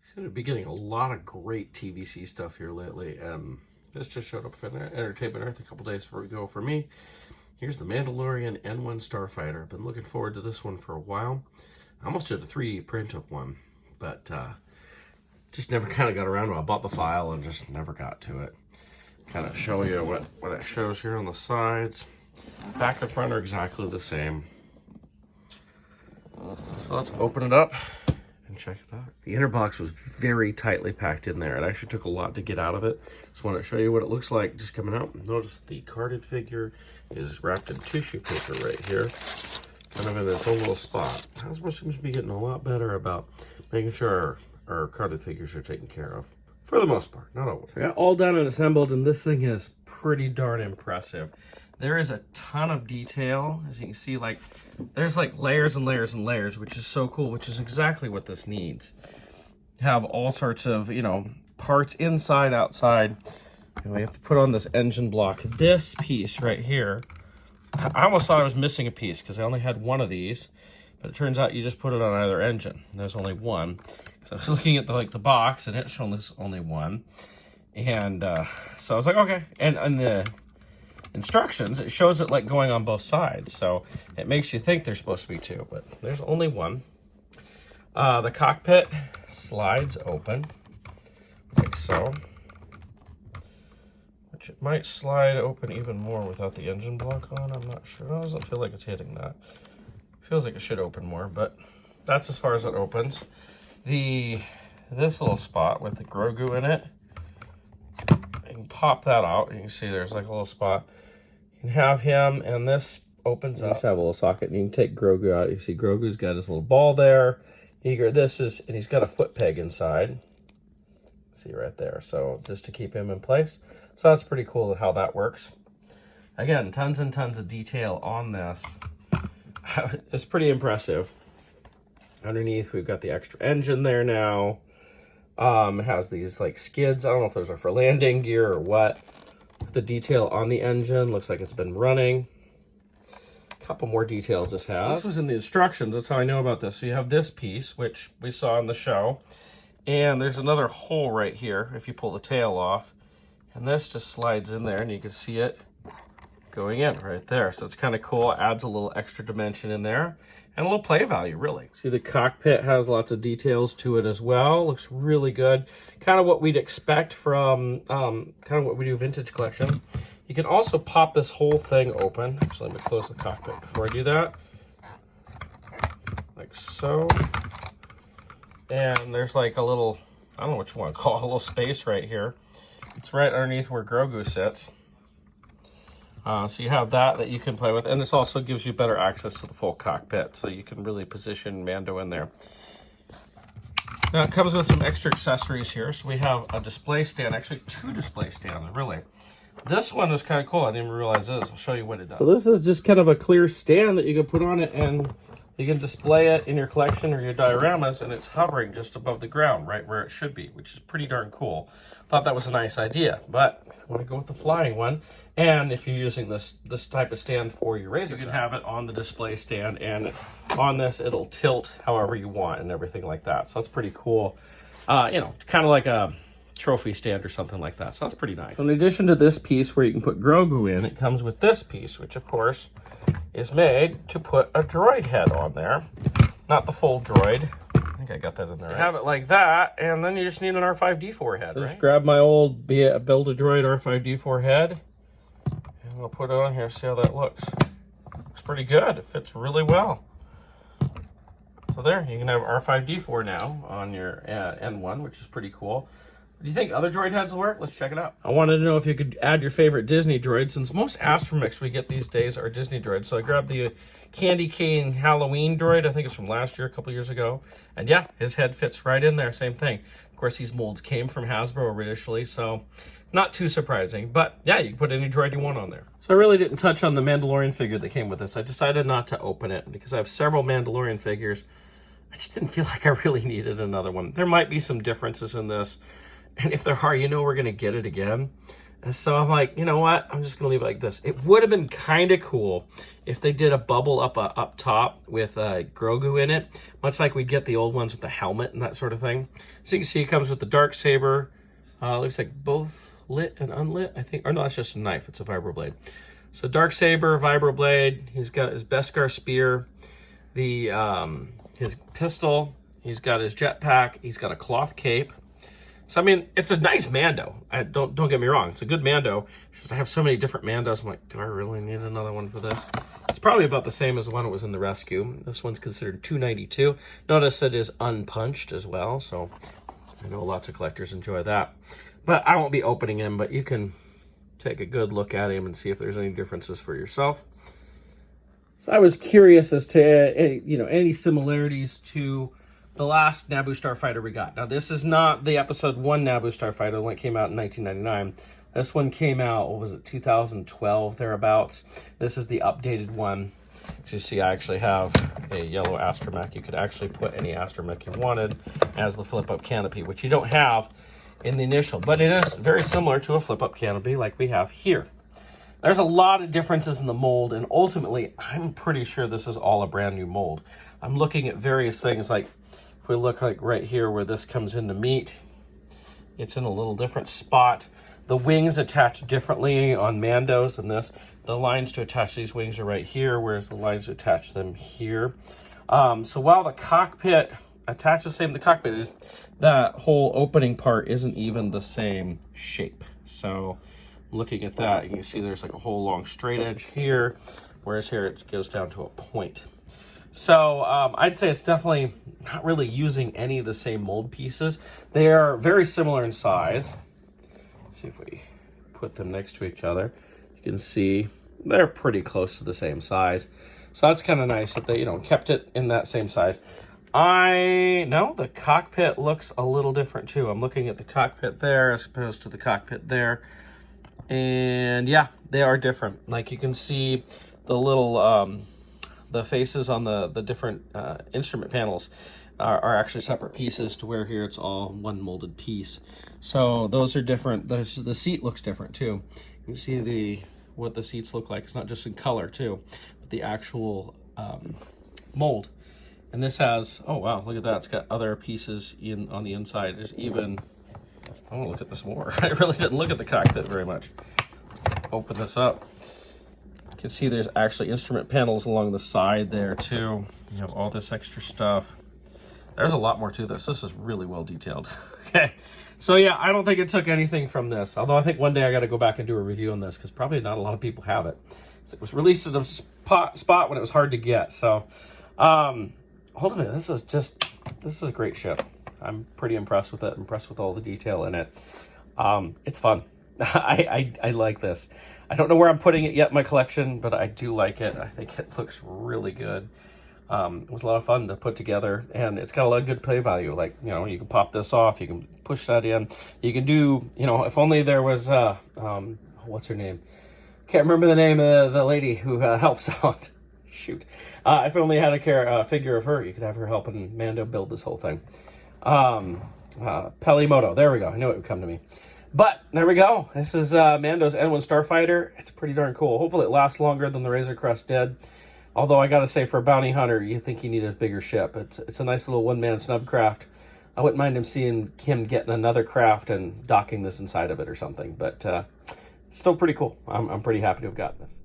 Seem to be getting a lot of great TVC stuff here lately. This just showed up for Entertainment Earth a couple days before we go for me. Here's the Mandalorian N-1 Starfighter. I've been looking forward to this one for a while. I almost did a 3D print of one, but just never kind of got around to it. I bought the file and just never got to it. Kind of show you what it shows here on the sides. Back and front are exactly the same. So let's open it up and check it out. The inner box was very tightly packed in there. It actually took a lot to get out of it. Just want to show you what it looks like just coming out. Notice the carded figure is wrapped in tissue paper right here, kind of in its own little spot. Hasbro seems to be getting a lot better about making sure our carded figures are taken care of. For the most part, not always. So I got all done and assembled, and this thing is pretty darn impressive. There is a ton of detail, as you can see, like there's like layers and layers and layers, which is so cool, which is exactly what this needs. You have all sorts of, parts inside, outside. And we have to put on this engine block. This piece right here, I almost thought I was missing a piece because I only had one of these, but it turns out you just put it on either engine. There's only one. So I was looking at the box, and it's showing this only one. And so I was like, okay. And the instructions, it shows it like going on both sides. So it makes you think there's supposed to be two, but there's only one. The cockpit slides open like so. Which it might slide open even more without the engine block on. I'm not sure. It doesn't feel like it's hitting that. It feels like it should open more, but that's as far as it opens. This little spot with the Grogu in it, you can pop that out. You can see there's like a little spot. You can have him, and this opens up. Just have a little socket, and you can take Grogu out. You see Grogu's got his little ball there. And he's got a foot peg inside. See right there. So just to keep him in place. So that's pretty cool how that works. Again, tons and tons of detail on this. It's pretty impressive. Underneath, we've got the extra engine there now. It has these like skids. I don't know if those are for landing gear or what. The detail on the engine looks like it's been running. A couple more details this has. So this was in the instructions. That's how I know about this. So you have this piece, which we saw in the show. And there's another hole right here if you pull the tail off. And this just slides in there, and you can see it going in right there. So it's kind of cool. It adds a little extra dimension in there. And a little play value, really. See, the cockpit has lots of details to it as well. Looks really good. Kind of what we'd expect from kind of what we do vintage collection. You can also pop this whole thing open. Actually, let me close the cockpit before I do that. Like so. And there's like a little, I don't know what you want to call it, a little space right here. It's right underneath where Grogu sits. So you have that you can play with, and this also gives you better access to the full cockpit, so you can really position Mando in there. Now it comes with some extra accessories here. So we have a display stand, actually two display stands, really. This one is kind of cool. I didn't even realize this. I'll show you what it does. So this is just kind of a clear stand that you can put on it, and you can display it in your collection or your dioramas, and it's hovering just above the ground, right where it should be, which is pretty darn cool. Thought that was a nice idea, but if you want to go with the flying one, and if you're using this type of stand for your razor, you can have it on the display stand, and on this it'll tilt however you want and everything like that. So that's pretty cool. Kind of like a trophy stand or something like that. So that's pretty nice. So in addition to this piece where you can put Grogu in, it comes with this piece, which of course is made to put a droid head on there. Not the full droid. I think I got that in there. You have it like that, and then you just need an R5-D4 head, so right? Just grab my old Build-A-Droid R5-D4 head, and we'll put it on here, see how that looks. Looks pretty good. It fits really well. So there, you can have R5-D4 now on your N1, which is pretty cool. Do you think other droid heads will work? Let's check it out. I wanted to know if you could add your favorite Disney droid, since most Astromechs we get these days are Disney droids. So I grabbed the Candy Cane Halloween droid. I think it's from last year, a couple years ago. And yeah, his head fits right in there. Same thing. Of course, these molds came from Hasbro originally, so not too surprising. But yeah, you can put any droid you want on there. So I really didn't touch on the Mandalorian figure that came with this. I decided not to open it because I have several Mandalorian figures. I just didn't feel like I really needed another one. There might be some differences in this. And if there are, we're going to get it again. And so I'm like, you know what? I'm just going to leave it like this. It would have been kind of cool if they did a bubble up top with Grogu in it, much like we get the old ones with the helmet and that sort of thing. So you can see it comes with the Darksaber. Looks like both lit and unlit, I think. Or no, that's just a knife. It's a vibroblade. So Darksaber, vibroblade. He's got his Beskar spear, his pistol. He's got his jetpack. He's got a cloth cape. So, I mean, it's a nice Mando. Don't get me wrong. It's a good Mando. It's just I have so many different Mandos. I'm like, do I really need another one for this? It's probably about the same as the one that was in the rescue. This one's considered $292. Notice it is unpunched as well. So, I know lots of collectors enjoy that. But I won't be opening him, but you can take a good look at him and see if there's any differences for yourself. So I was curious as to any similarities to the last Naboo Starfighter we got. Now, this is not the episode 1 Naboo Starfighter, the one that came out in 1999. This one came out, what was it, 2012, thereabouts. This is the updated one. As you see, I actually have a yellow astromech. You could actually put any astromech you wanted as the flip-up canopy, which you don't have in the initial. But it is very similar to a flip-up canopy like we have here. There's a lot of differences in the mold, and ultimately, I'm pretty sure this is all a brand new mold. I'm looking at various things like, if we look like right here where this comes in to meet, it's in a little different spot. The wings attach differently on Mandos than this. The lines to attach these wings are right here, whereas the lines to attach them here. So while the cockpit attaches the same, the cockpit is, that whole opening part isn't even the same shape. So looking at that, you can see there's like a whole long straight edge here, whereas here it goes down to a point. So I'd say it's definitely not really using any of the same mold pieces. They are very similar in size. Let's see if we put them next to each other. You can see they're pretty close to the same size. So that's kind of nice that they, kept it in that same size. The cockpit looks a little different too. I'm looking at the cockpit there as opposed to the cockpit there. And yeah, they are different. Like you can see the little... the faces on the different instrument panels are actually separate pieces, to where here it's all one molded piece. So those are different. The seat looks different too. You can see what the seats look like. It's not just in color too, but the actual mold. And this has, oh wow, look at that. It's got other pieces on the inside. There's even, I want to look at this more. I really didn't look at the cockpit very much. Open this up. You can see there's actually instrument panels along the side there too. You have all this extra stuff. There's a lot more to this. This is really well detailed. Okay, so yeah, I don't think it took anything from this. Although I think one day I got to go back and do a review on this, because probably not a lot of people have it. So it was released at a spot when it was hard to get. So hold on a minute. This is a great ship. I'm pretty impressed with it. Impressed with all the detail in it. It's fun. I like this. I don't know where I'm putting it yet in my collection, but I do like it. I think it looks really good. It was a lot of fun to put together, and it's got a lot of good play value. Like, you can pop this off, you can push that in. You can do, if only there was, what's her name? Can't remember the name of the lady who helps out. Shoot. If only had a figure of her, you could have her helping Mando build this whole thing. Pelimoto, there we go. I knew it would come to me. But there we go. This is Mando's N-1 Starfighter. It's pretty darn cool. Hopefully it lasts longer than the Razor Crest did. Although I gotta say, for a bounty hunter, you think you need a bigger ship. It's a nice little one-man snub craft. I wouldn't mind seeing him getting another craft and docking this inside of it or something. But it's still pretty cool. I'm pretty happy to have gotten this.